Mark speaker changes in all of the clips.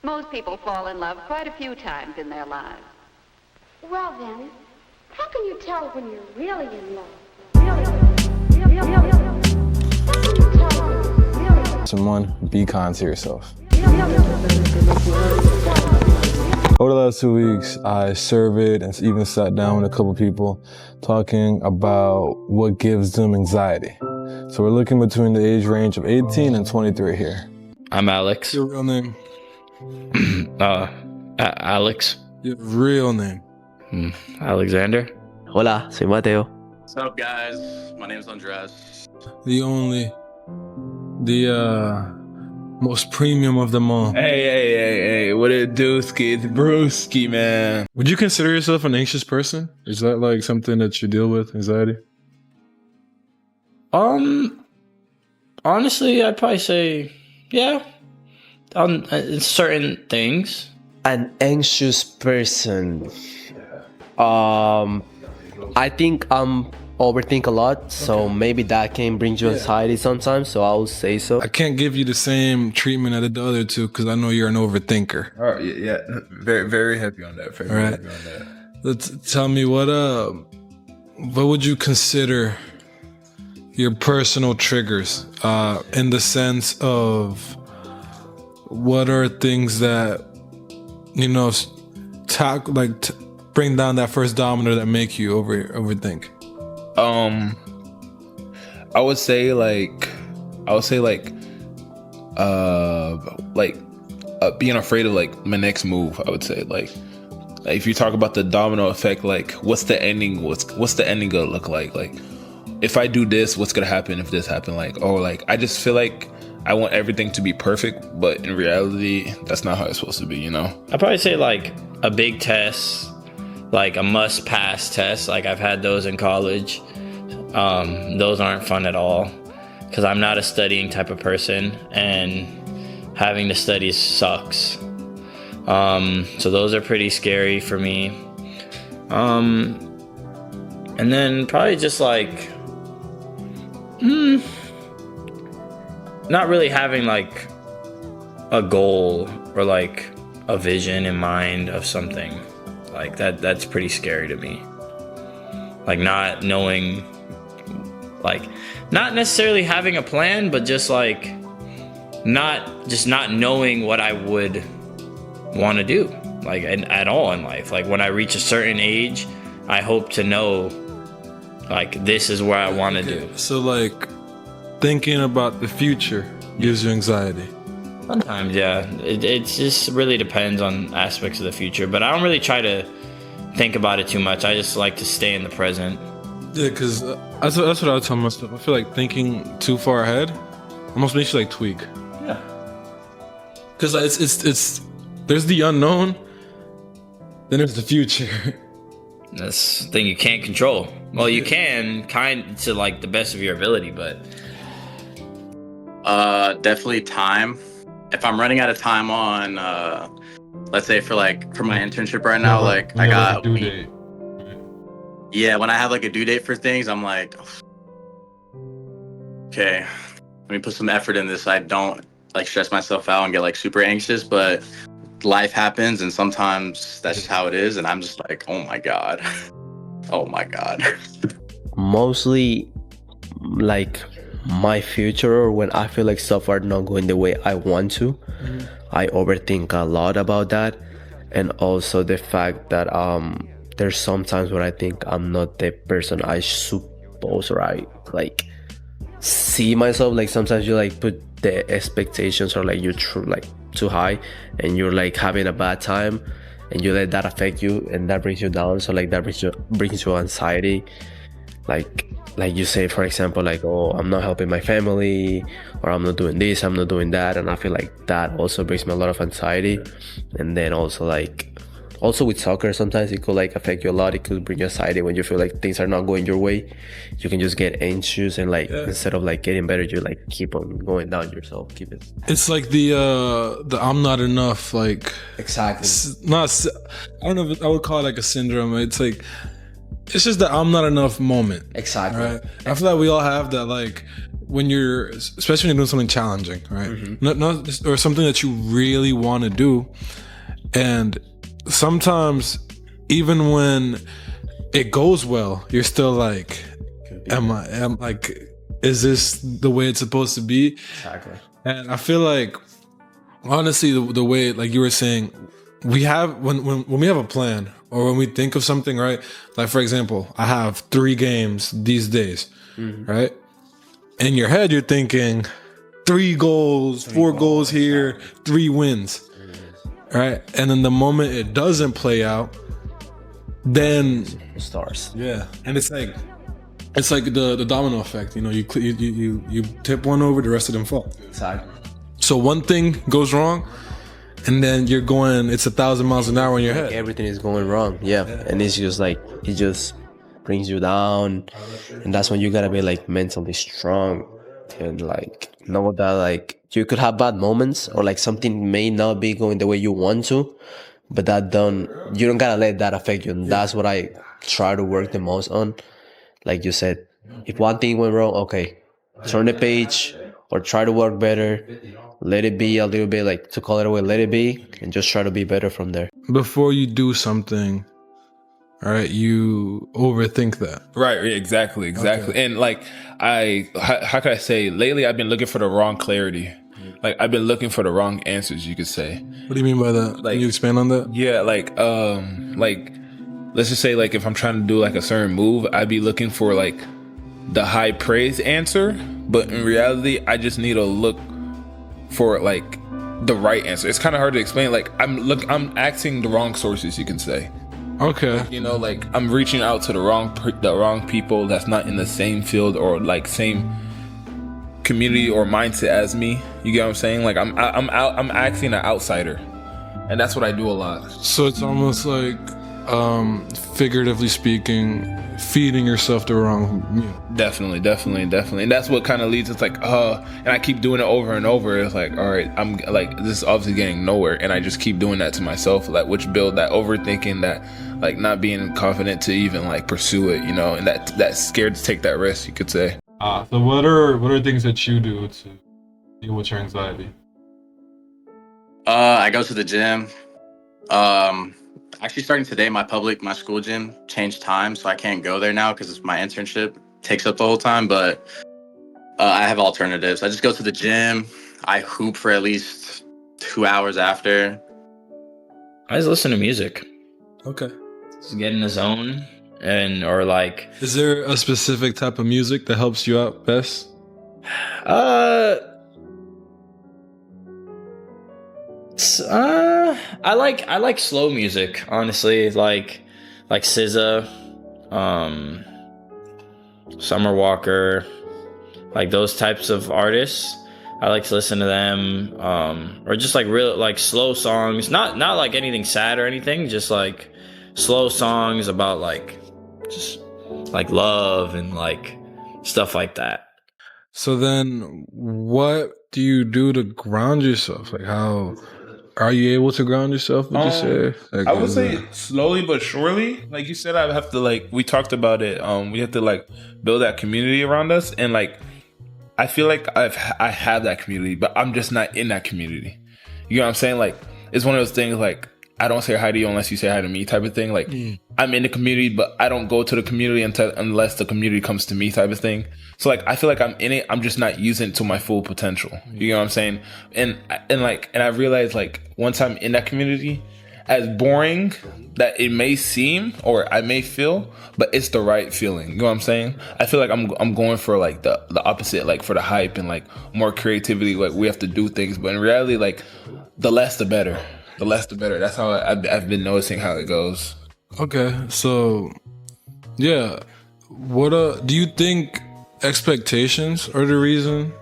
Speaker 1: Most people fall in love quite a few times in their lives.
Speaker 2: Well then, how can you tell when you're really in love? Really? How can you tell when you're really?
Speaker 3: Someone, be kind to yourself. Over the last 2 weeks, I surveyed and even sat down with a couple people talking about what gives them anxiety. So we're looking between the age range of 18 and 23 here.
Speaker 4: I'm Alex.
Speaker 3: Your real name?
Speaker 4: Alex.
Speaker 3: Your real name?
Speaker 4: Alexander.
Speaker 5: Hola, soy Mateo.
Speaker 6: What's up, guys? My name's Andres.
Speaker 3: The most premium of them all.
Speaker 7: Hey, what it do, Ski? It's Brewski, man.
Speaker 3: Would you consider yourself an anxious person? Is that like something that you deal with, anxiety?
Speaker 4: Honestly, I'd probably say, yeah, on certain things.
Speaker 5: An anxious person. I think I'm overthink a lot, so maybe that can bring you anxiety sometimes, so I'll say so.
Speaker 3: I can't give you the same treatment as the other two because I know you're an overthinker.
Speaker 7: Oh, yeah. Very, very happy on that. Very happy on that.
Speaker 3: Tell me what would you consider your personal triggers in the sense of what are things that, you know, bring down that first domino that make you overthink?
Speaker 7: I would say being afraid of like my next move. I would say like if you talk about the domino effect, like what's the ending? What's the ending gonna look like? Like if I do this, what's gonna happen if this happened? Like, or like I just feel like I want everything to be perfect, but in reality, that's not how it's supposed to be. You know?
Speaker 4: I'd probably say like a big test, like a must-pass test. Like I've had those in college. Those aren't fun at all because I'm not a studying type of person, and having to study sucks. So those are pretty scary for me. And then probably just like, not really having like a goal or like a vision in mind of something like that. That's pretty scary to me. Like not knowing, like not necessarily having a plan, but just like not knowing what I would want to do, like at all in life. Like when I reach a certain age, I hope to know like this is where I want to do.
Speaker 3: So like thinking about the future gives you anxiety.
Speaker 4: Sometimes, yeah. It just really depends on aspects of the future, but I don't really try to think about it too much. I just like to stay in the present.
Speaker 3: Yeah, because that's what I tell myself. I feel like thinking too far ahead almost makes you like tweak.
Speaker 4: Yeah.
Speaker 3: Because it's there's the unknown, then there's the future.
Speaker 4: That's the thing you can't control. Well, you can kind to like the best of your ability, but
Speaker 6: definitely time. If I'm running out of time on, let's say for my internship right now, like I got
Speaker 3: due date.
Speaker 6: Yeah, when I have like a due date for things, I'm like, okay, let me put some effort in this. I don't like stress myself out and get like super anxious, but life happens and sometimes that's just how it is. And I'm just like, oh my God. Oh my God.
Speaker 5: Mostly like my future, or when I feel like stuff are not going the way I want to, I overthink a lot about that. And also the fact that there's sometimes where I think I'm not the person I suppose, or I like see myself. Like sometimes you like put the expectations or like you're too high, and you're like having a bad time, and you let that affect you, and that brings you down. So like that brings you anxiety. Like you say, for example, like, oh, I'm not helping my family, or I'm not doing this, I'm not doing that, and I feel like that also brings me a lot of anxiety. And then also with soccer, sometimes it could like affect you a lot. It could bring you anxiety when you feel like things are not going your way. You can just get anxious, and like instead of like getting better, you like keep on going down yourself. Keep it.
Speaker 3: It's like the I'm not enough, like
Speaker 5: Exactly.
Speaker 3: I don't know if I would call it like a syndrome. It's like it's just the I'm not enough moment.
Speaker 5: Exactly.
Speaker 3: Right. I feel like we all have that. Like when you're, especially when you're doing something challenging, right? Not or something that you really want to do, and sometimes even when it goes well, you're still like, am like, is this the way it's supposed to be?
Speaker 4: Exactly.
Speaker 3: And I feel like, honestly, the way, like you were saying, we have, when we have a plan or when we think of something, right? Like, for example, I have 3 games these days, right? In your head, you're thinking 3 goals, 4 goals here, 3 wins, right? And then the moment it doesn't play out, then
Speaker 5: Stars.
Speaker 3: yeah, and it's like the domino effect. You know, you tip one over, the rest of them fall.
Speaker 5: Exactly.
Speaker 3: So one thing goes wrong, and then you're going, it's 1,000 miles an hour in your head.
Speaker 5: Everything is going wrong. Yeah. And it's just like, it just brings you down. And that's when you gotta be like mentally strong and like know that like you could have bad moments or like something may not be going the way you want to, but you don't gotta let that affect you. And that's what I try to work the most on. Like you said, if one thing went wrong, okay, turn the page or try to work better. Let it be a little bit, like, to call it away, let it be, and just try to be better from there.
Speaker 3: Before you do something, all right, you overthink that.
Speaker 7: Right, exactly. Okay. And like, how can I say, lately I've been looking for the wrong clarity. Like, I've been looking for the wrong answers, you could say.
Speaker 3: What do you mean by that?
Speaker 7: Like,
Speaker 3: can you expand on that?
Speaker 7: Yeah, like, let's just say, like, if I'm trying to do like a certain move, I'd be looking for like the high praise answer, but in reality, I just need to look for like the right answer. It's kind of hard to explain. Like, I'm asking the wrong sources, you can say.
Speaker 3: Okay.
Speaker 7: You know, like, I'm reaching out to the wrong people that's not in the same field or like same community or mindset as me. You get what I'm saying? Like, I'm asking an outsider, and that's what I do a lot.
Speaker 3: So it's almost like, figuratively speaking, feeding yourself the wrong meal.
Speaker 7: Definitely. And that's what kind of leads, it's like, and I keep doing it over and over. It's like, all right, I'm like, this is obviously getting nowhere. And I just keep doing that to myself, like, which build that overthinking, that like not being confident to even like pursue it, you know, and that's scared to take that risk, you could say.
Speaker 3: So what are things that you do to deal with your anxiety?
Speaker 6: I go to the gym. Actually, starting today, my school gym changed time, so I can't go there now because my internship takes up the whole time. But I have alternatives. I just go to the gym. I hoop for at least 2 hours after.
Speaker 4: I just listen to music.
Speaker 3: Okay.
Speaker 4: Just get in the zone, or like.
Speaker 3: Is there a specific type of music that helps you out best?
Speaker 4: I like slow music, honestly, like SZA, Summer Walker, like those types of artists. I like to listen to them, or just like real like slow songs, not like anything sad or anything, just like slow songs about like just like love and like stuff like that.
Speaker 3: So then, what do you do to ground yourself? Like, how are you able to ground yourself, would you say? Like,
Speaker 7: I would say slowly but surely. Like you said, I have to, like, we talked about it. We have to like build that community around us, and like I feel like I have that community, but I'm just not in that community. You know what I'm saying? Like, it's one of those things like, I don't say hi to you unless you say hi to me type of thing. Like, I'm in the community, but I don't go to the community unless the community comes to me type of thing. So like, I feel like I'm in it. I'm just not using it to my full potential. You know what I'm saying? And I realized, like, once I'm in that community, as boring that it may seem or I may feel, but it's the right feeling. You know what I'm saying? I feel like I'm going for like the opposite, like for the hype and like more creativity. Like, we have to do things, but in reality, like, the less the better. The less the better. That's how I've been noticing how it goes.
Speaker 3: Okay, so yeah, what do you think expectations are the reason?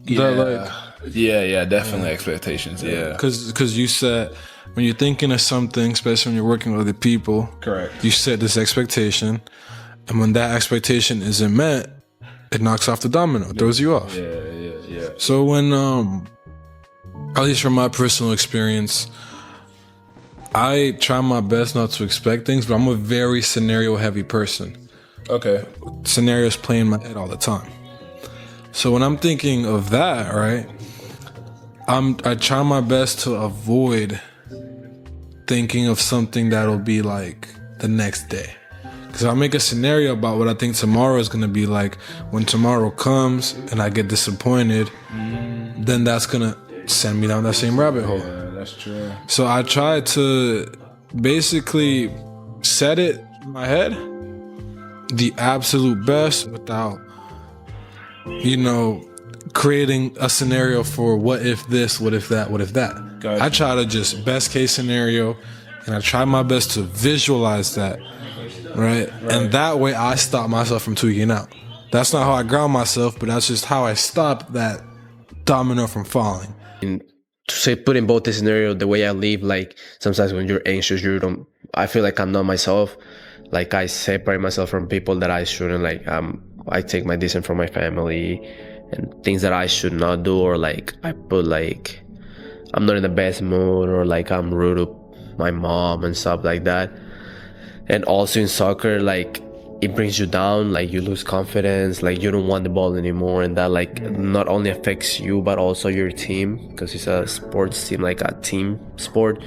Speaker 7: Yeah, definitely expectations. Yeah,
Speaker 3: because you said when you're thinking of something, especially when you're working with other people, correct? You set this expectation, and when that expectation isn't met, it knocks off the domino, throws you off.
Speaker 7: Yeah.
Speaker 3: So when at least from my personal experience, I try my best not to expect things, but I'm a very scenario heavy person.
Speaker 7: Okay.
Speaker 3: Scenarios play in my head all the time. So when I'm thinking of that, right, I try my best to avoid thinking of something that'll be like the next day. Because I'll make a scenario about what I think tomorrow is going to be like. When tomorrow comes and I get disappointed, then that's going to send me down that same rabbit hole.
Speaker 7: Yeah, that's true.
Speaker 3: So I try to basically set it in my head the absolute best without, creating a scenario for what if this, what if that, what if that.
Speaker 7: Gotcha.
Speaker 3: I try to just best case scenario, and I try my best to visualize that, right? And that way I stop myself from tweaking out. That's not how I ground myself, but that's just how I stop that domino from falling.
Speaker 5: To say, put in both the scenario, the way I live, like sometimes when you're anxious, I feel like I'm not myself. Like I separate myself from people that I shouldn't, like I take my distance from my family and things that I should not do, or like I put like I'm not in the best mood, or like I'm rude to my mom and stuff like that. And also in soccer, like it brings you down, like you lose confidence, like you don't want the ball anymore, and that like not only affects you but also your team, because it's a sports team, like a team sport.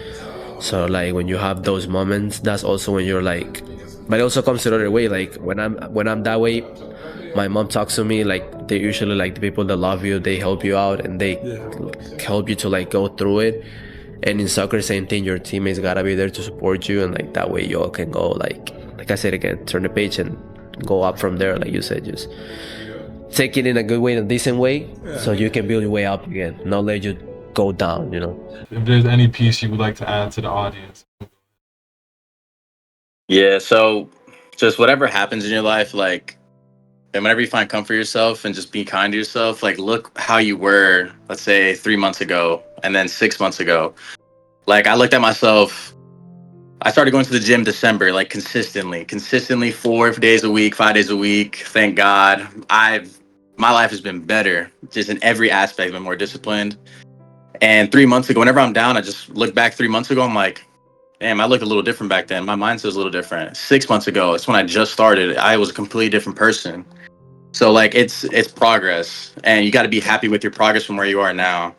Speaker 5: So like when you have those moments, that's also when you're like, but it also comes the other way. Like when I'm that way, my mom talks to me, like they usually like the people that love you, they help you out and they help you to like go through it. And in soccer, same thing, your teammates gotta be there to support you, and like that way you all can go like I said again, turn the page and go up from there. Like you said, just take it in a good way, in a decent way, so you can build your way up again, not let you go down,
Speaker 3: If there's any piece you would like to add to the audience.
Speaker 6: Yeah, so just whatever happens in your life, like, and whenever you find comfort yourself and just be kind to yourself, like look how you were, let's say 3 months ago and then 6 months ago. Like I looked at myself, I started going to the gym December, like consistently 4 days a week, 5 days a week. Thank God. My life has been better, just in every aspect, been more disciplined. And 3 months ago, whenever I'm down, I just look back 3 months ago, I'm like, damn, I looked a little different back then. My mindset was a little different. 6 months ago, it's when I just started. I was a completely different person. So like it's progress, and you got to be happy with your progress from where you are now.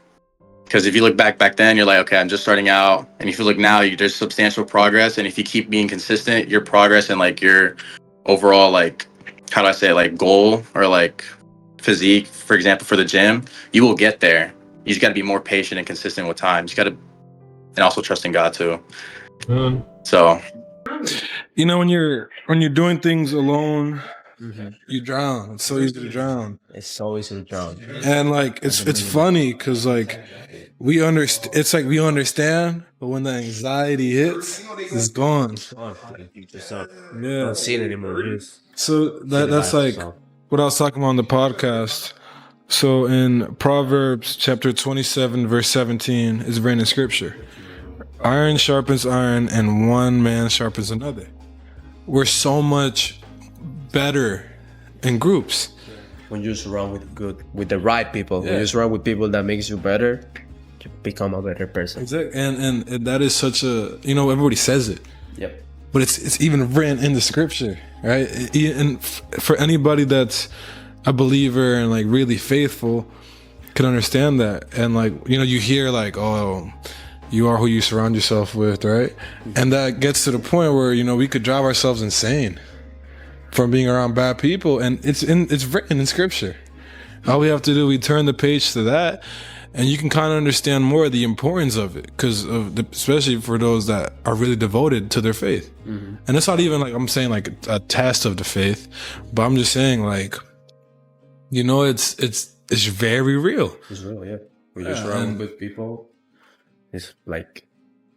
Speaker 6: Because if you look back then, you're like, okay, I'm just starting out. And if you look now, there's substantial progress. And if you keep being consistent, your progress and like your overall, like, how do I say it, like goal or like physique, for example, for the gym, you will get there. You just got to be more patient and consistent with time. You just got to, and also trust in God too. So,
Speaker 3: when you're doing things alone, you drown. It's so easy to drown.
Speaker 5: It's so easy to drown.
Speaker 3: And like it's funny because like we understand. It's like we understand, but when the anxiety hits, it's gone. Yeah,
Speaker 5: Don't see it anymore.
Speaker 3: So that's like what I was talking about on the podcast. So in Proverbs chapter 27 verse 17 is written in scripture. Iron sharpens iron, and one man sharpens another. We're so much better in groups.
Speaker 5: When you surround with the right people, when you surround with people that makes you better, you become a better person.
Speaker 3: Exactly. And that is such a, everybody says it.
Speaker 5: Yep.
Speaker 3: But it's even written in the scripture, right? And for anybody that's a believer and like really faithful can understand that. And like, you hear like, oh, you are who you surround yourself with, right? And that gets to the point where, we could drive ourselves insane from being around bad people. And it's written in scripture. All we have to do, we turn the page to that, and you can kind of understand more the importance of it, because especially for those that are really devoted to their faith. And it's not even like I'm saying like a test of the faith, but I'm just saying like, it's very real.
Speaker 5: It's real, yeah. When you're surrounded with people, it's like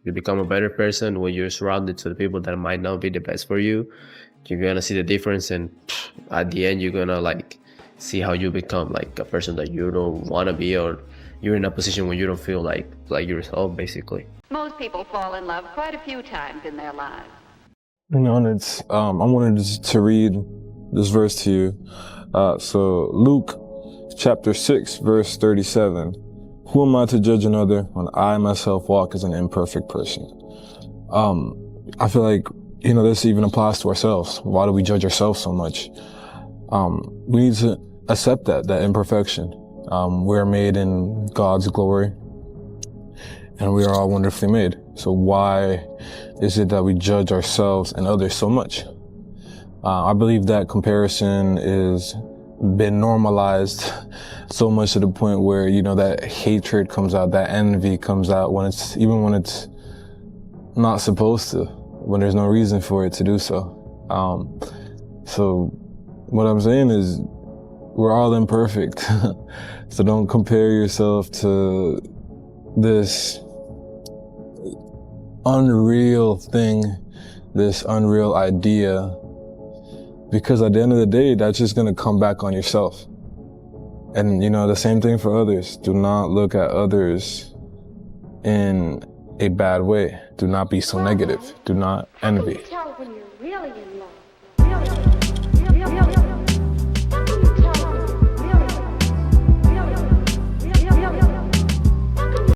Speaker 5: you become a better person. When you're surrounded to the people that might not be the best for you, you're gonna see the difference, and at the end you're gonna like see how you become like a person that you don't want to be, or you're in a position where you don't feel like yourself, basically.
Speaker 1: Most people fall in love quite a few times in their lives.
Speaker 3: And it's I wanted to read this verse to you. So Luke chapter 6 verse 37. Who am I to judge another when I myself walk as an imperfect person? I feel like, this even applies to ourselves. Why do we judge ourselves so much? We need to accept that imperfection. We're made in God's glory, and we are all wonderfully made. So why is it that we judge ourselves and others so much? I believe that comparison is been normalized so much to the point where, you know, that hatred comes out, that envy comes out when it's not supposed to, when there's no reason for it to do so. So what I'm saying is we're all imperfect. So don't compare yourself to this unreal thing, this unreal idea, because at the end of the day, that's just going to come back on yourself. And, you know, the same thing for others. Do not look at others in a bad way. Do not be so negative. Do not envy.
Speaker 2: How can you tell when you're really in